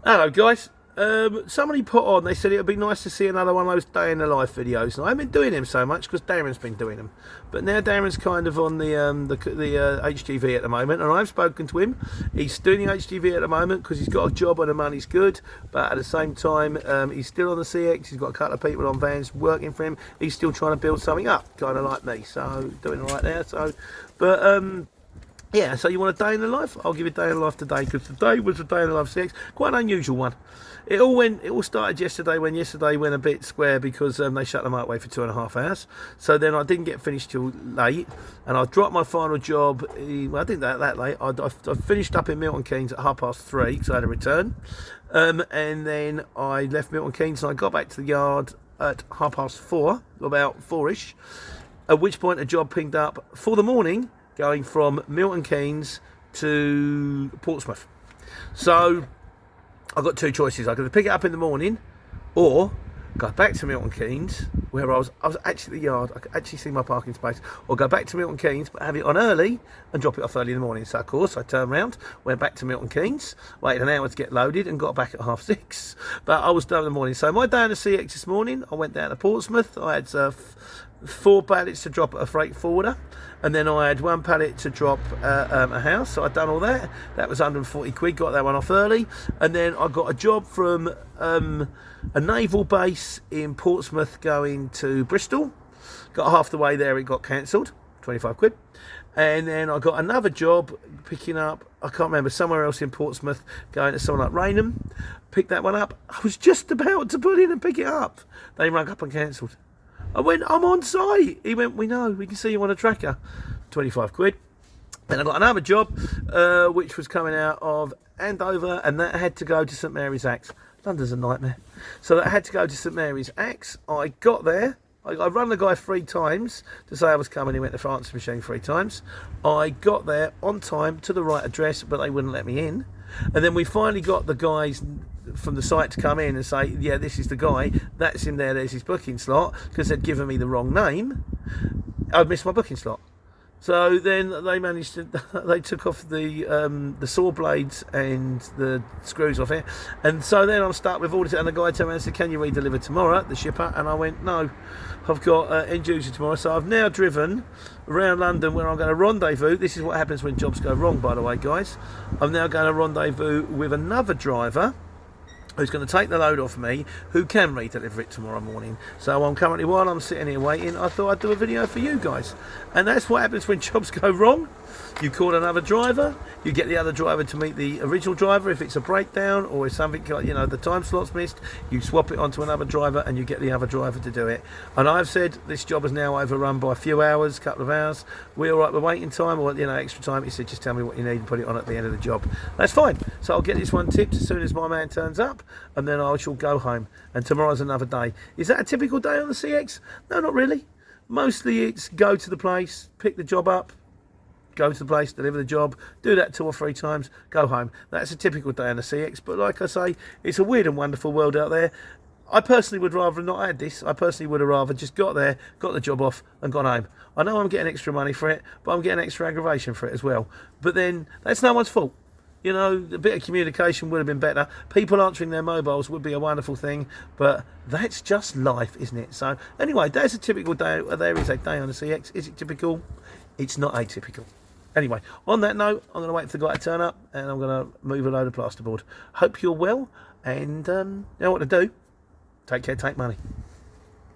Hello guys. Somebody put on, they said it would be nice to see another one of those day in the life videos. And I haven't been doing them so much because Darren's been doing them. But now Darren's kind of on the HGV at the moment, and I've spoken to him. He's doing the HGV at the moment because he's got a job and the money's good. But at the same time, he's still on the CX. He's got a couple of people on vans working for him. He's still trying to build something up, kind of like me. So doing all right there. Yeah, so you want a day in the life? I'll give you a day in the life today because today was a day in the life CX, quite an unusual one. It all started yesterday when yesterday went a bit square because they shut the motorway for 2.5 hours. So then I didn't get finished till late, and I dropped my final job. Well, I didn't that late. I finished up in Milton Keynes at 3:30 because I had a return, and then I left Milton Keynes and I got back to the yard at 4:30, about 4ish. At which point a job pinged up for the morning, going from Milton Keynes to Portsmouth. So I've got two choices. I could pick it up in the morning or go back to Milton Keynes where I was actually at the yard. I could actually see my parking space, or go back to Milton Keynes but have it on early and drop it off early in the morning. So of course I turned around, went back to Milton Keynes, waited an hour to get loaded and got back at 6:30. But I was done in the morning. So my day on the CX this morning, I went down to Portsmouth. I had 4 pallets to drop at a freight forwarder, and then I had 1 pallet to drop a house. So I'd done all that. That was 140 quid, got that one off early. And then I got a job from a naval base in Portsmouth going to Bristol. Got half the way there, it got cancelled, 25 quid. And then I got another job picking up, I can't remember, somewhere else in Portsmouth, going to someone like Raynham. Picked that one up. I was just about to put in and pick it up. They rung up and cancelled. I went, I'm on site. He went, we know, we can see you on a tracker. 25 quid. Then I got another job, which was coming out of Andover, and that had to go to St Mary's Axe. London's a nightmare. So that had to go to St Mary's Axe. I got there. I run the guy 3 times to say I was coming. He went to the answer machine 3 times. I got there on time to the right address, but they wouldn't let me in. And then we finally got the guys from the site to come in and say, yeah, this is the guy, that's him there, there's his booking slot, because they'd given me the wrong name. I'd missed my booking slot. So then they managed to, they took off the saw blades and the screws off it. And so then I'm stuck with all this, and the guy turned around and said, can you re-deliver tomorrow, the shipper? And I went, no, I've got end user tomorrow. So I've now driven around London where I'm going to rendezvous. This is what happens when jobs go wrong, by the way, guys. I'm now going to rendezvous with another driver who's going to take the load off me, who can re-deliver it tomorrow morning. So I'm currently, while I'm sitting here waiting, I thought I'd do a video for you guys. And that's what happens when jobs go wrong. You call another driver, you get the other driver to meet the original driver if it's a breakdown, or if something, you know, the time slot's missed, you swap it onto another driver and you get the other driver to do it. And I've said this job is now overrun by a few hours, couple of hours. We're all right with waiting time, or, you know, extra time. He said, just tell me what you need and put it on at the end of the job. That's fine. So I'll get this one tipped as soon as my man turns up, and then I shall go home. And tomorrow's another day. Is that a typical day on the CX? No, not really. Mostly it's go to the place, pick the job up, go to the place, deliver the job, do that 2 or 3 times, go home. That's a typical day on the CX. But like I say, it's a weird and wonderful world out there. I personally would rather have not had this. I personally would have rather just got there, got the job off and gone home. I know I'm getting extra money for it, but I'm getting extra aggravation for it as well. But then that's no one's fault. You know, a bit of communication would have been better. People answering their mobiles would be a wonderful thing, but that's just life, isn't it? So anyway, there's a typical day. There is a day on the CX. Is it typical? It's not atypical. Anyway, on that note, I'm going to wait for the guy to turn up, and I'm going to move a load of plasterboard. Hope you're well, and you know what to do. Take care, take money.